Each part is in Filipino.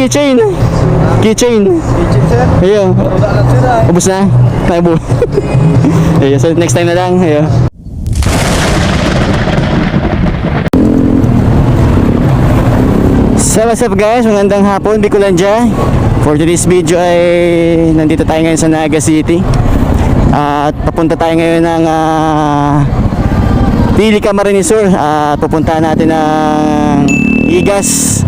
keychain. Keychain. Ayun. Ubus na. Naibo. Ayun, so next time na lang. Ayun. So what's up guys, magandang hapon, Bicolandia. For today's video ay nandito tayo ngayon sa Naga City. At papunta tayo ngayon ng Pili, Camarines Sur. At pupuntahan natin ng Igas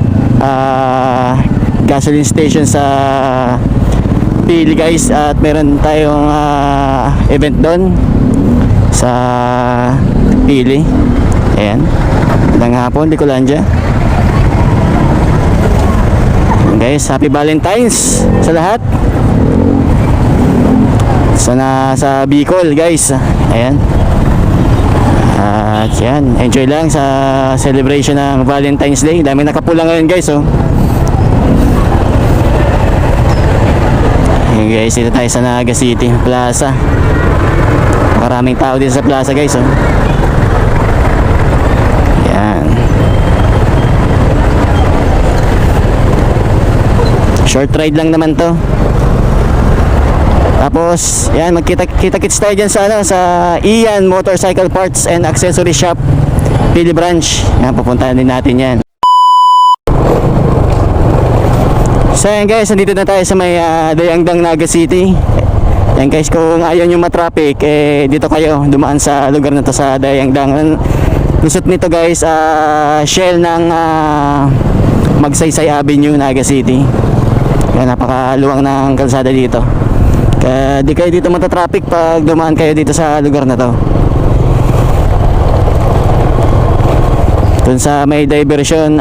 gasoline station sa Pili guys. At meron tayong event doon sa Pili. Ayan, magandang hapon, Bicolandia. Guys, happy Valentine's sa lahat. Sana sa Bicol guys. Ayan. At yan, enjoy lang sa celebration ng Valentine's Day. Daming nakapula ngayon guys, oh. Ayan guys, dito tayo sa Naga City Plaza. Maraming tao dito sa plaza guys, oh. Ayan. Short ride lang naman to. Tapos, yan, magkita-kits tayo dyan sa, sa Ian Motorcycle Parts and Accessory Shop, Pili Branch. Yan, pupuntahan din natin yan. So yan guys, nandito na tayo sa may Dayangdang, Naga City. Yan guys, kung ayaw nyo matraffic, dito kayo dumaan sa lugar na to sa Dayangdang. Lusot nito guys, shell ng Magsaysay Avenue, Naga City. Yan, napakaluwang ng kalsada dito. Kaya di kayo dito matatraffic pag dumaan kayo dito sa lugar na to. Dun sa may diversion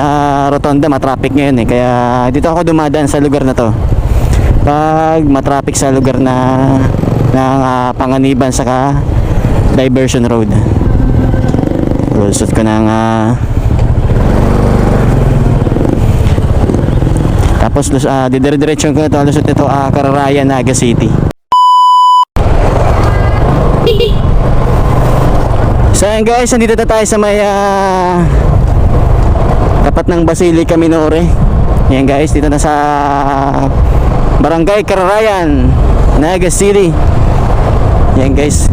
rotonda, matraffic ngayon eh. Kaya dito ako dumadaan sa lugar na to pag matraffic sa lugar na ng Panganiban saka diversion road. Lusot ko ng tapos dire-diretso ko ito, lusot nito Cararayan, Naga City. So yan guys, nandito na tayo sa may tapat ng Basilica Minore. Yan guys, dito na sa Barangay Cararayan, Naga City. Yan guys,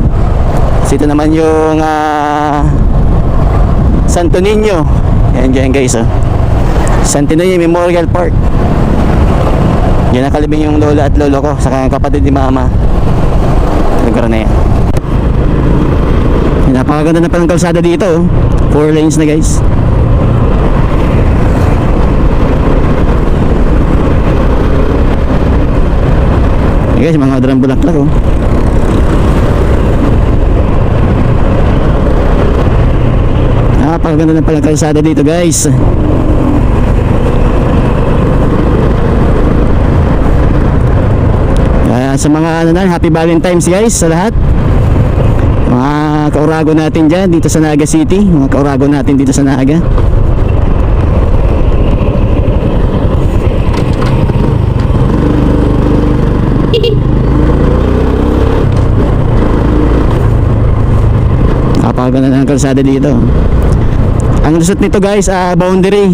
dito naman yung Santo Niño. Yan guys, oh. Santo Niño Memorial Park. Yan nakalibing yung lola at lolo ko, saka yung kapatid ni mama. Lugar na yan. Napakaganda na palang kalsada dito, oh. 4 lanes na guys. Yan guys, mga drum bulaklak, oh. Napakaganda na palang kalsada dito guys. Sa mga happy Valentine's guys sa lahat. Mga kaurago natin dyan dito sa Naga City. Mga kaurago natin dito sa Naga. Napakaganda ng kalsada dito. Ang lusot nito guys, boundary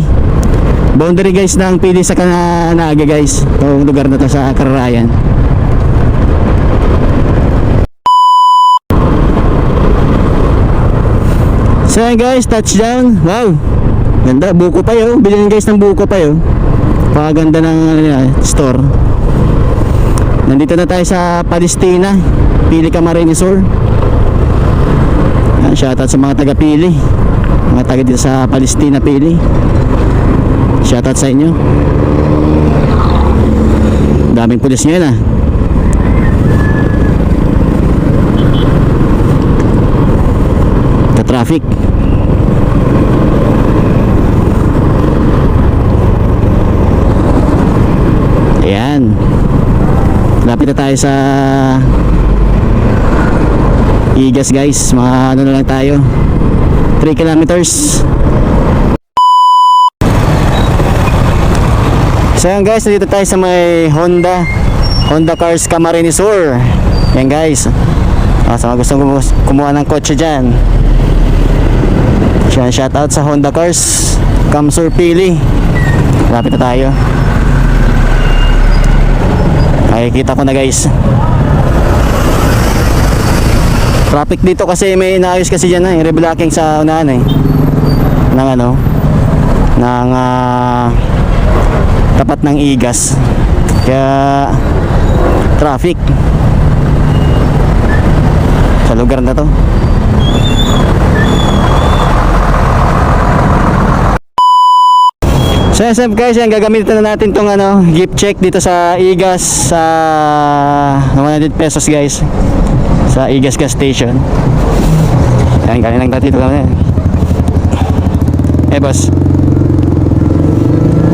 guys ng Pili sa Naga guys. Itong lugar na to sa Cararayan. So yan guys, touchdown. Wow, ganda, buko pa yun. Bilhin guys ng buko pa yun. Paganda ng store. Nandito na tayo sa Palestina, Pili, Camarines Sur. Shoutout sa mga taga Pili, mga taga dito sa Palestina, Pili. Shoutout sa inyo. Daming pulis ngayon traffic. Ayan, lapit na tayo sa Igas guys. Mga ano na lang tayo, 3 kilometers. So yan guys, nandito tayo sa may Honda Cars Camarines Sur. Yan guys, sa mga gustong kumuha ng kotse dyan, shout out sa Honda Cars Cam Sur Pili. Lapit na tayo. Nakikita ko na guys. Traffic dito kasi may inaayos kasi dyan reblocking sa unahan ng ano ng tapat ng Igas, kaya traffic sa lugar na to. So yes guys, yan, gagamitin na natin tong gift check dito sa Igas sa 100 pesos guys, sa Igas gas station. Yan, kaninang dati ito lang boss,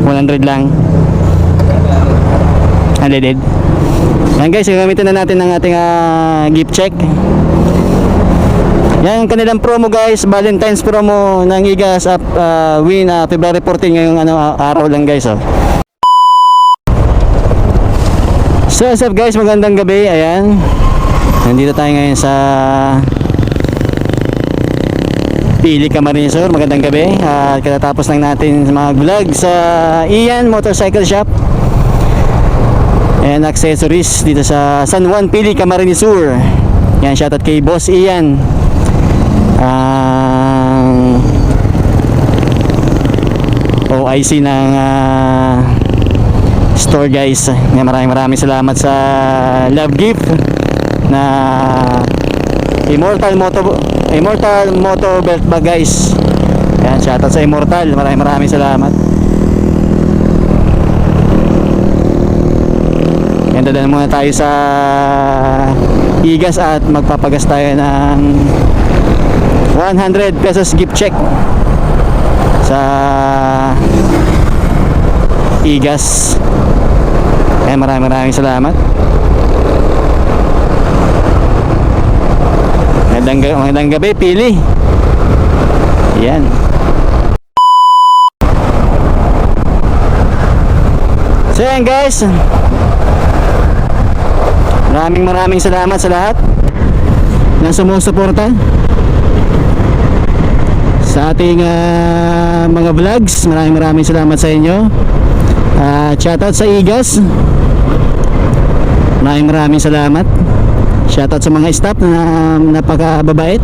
100 lang unleaded. Yan guys, gagamitin na natin ng ating gift check. Yan ang kanilang promo guys, Valentine's promo ng Igas win February 14 ngayong araw lang guys. So what's up guys, magandang gabi. Ayan, nandito tayo ngayon sa Pili Camarines Sur. Magandang gabi at katatapos lang natin mag-vlog sa Ian Motorcycle Shop and Accessories dito sa San Juan, Pili Camarines Sur. Yan, shoutout kay Boss Ian, OIC ng store guys. Maraming salamat sa love gift na Immortal Moto belt bag guys. Yan, shoutout sa Immortal, maraming salamat. Yan, dadaan muna tayo sa Igas at magpapagas tayo ng 100 pesos gift check sa Igas. Yan, maraming salamat. Magandang gabi, Pili. Yan. So yan guys, maraming salamat sa lahat na sumusuporta sa ating mga vlogs. Maraming salamat sa inyo. Shoutout sa Igas, maraming salamat. Shoutout sa mga staff na napakababait.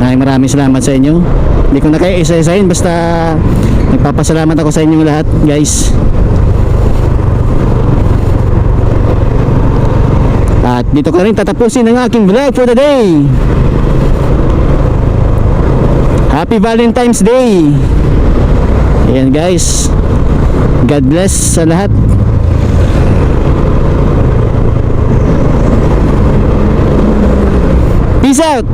Maraming salamat sa inyo. Hindi ko na kayo isa-isahin, basta nagpapasalamat ako sa inyong lahat guys. At dito ko rin tatapusin ang aking vlog for the day. Happy Valentine's Day. Ayan guys, God bless sa lahat. Peace out.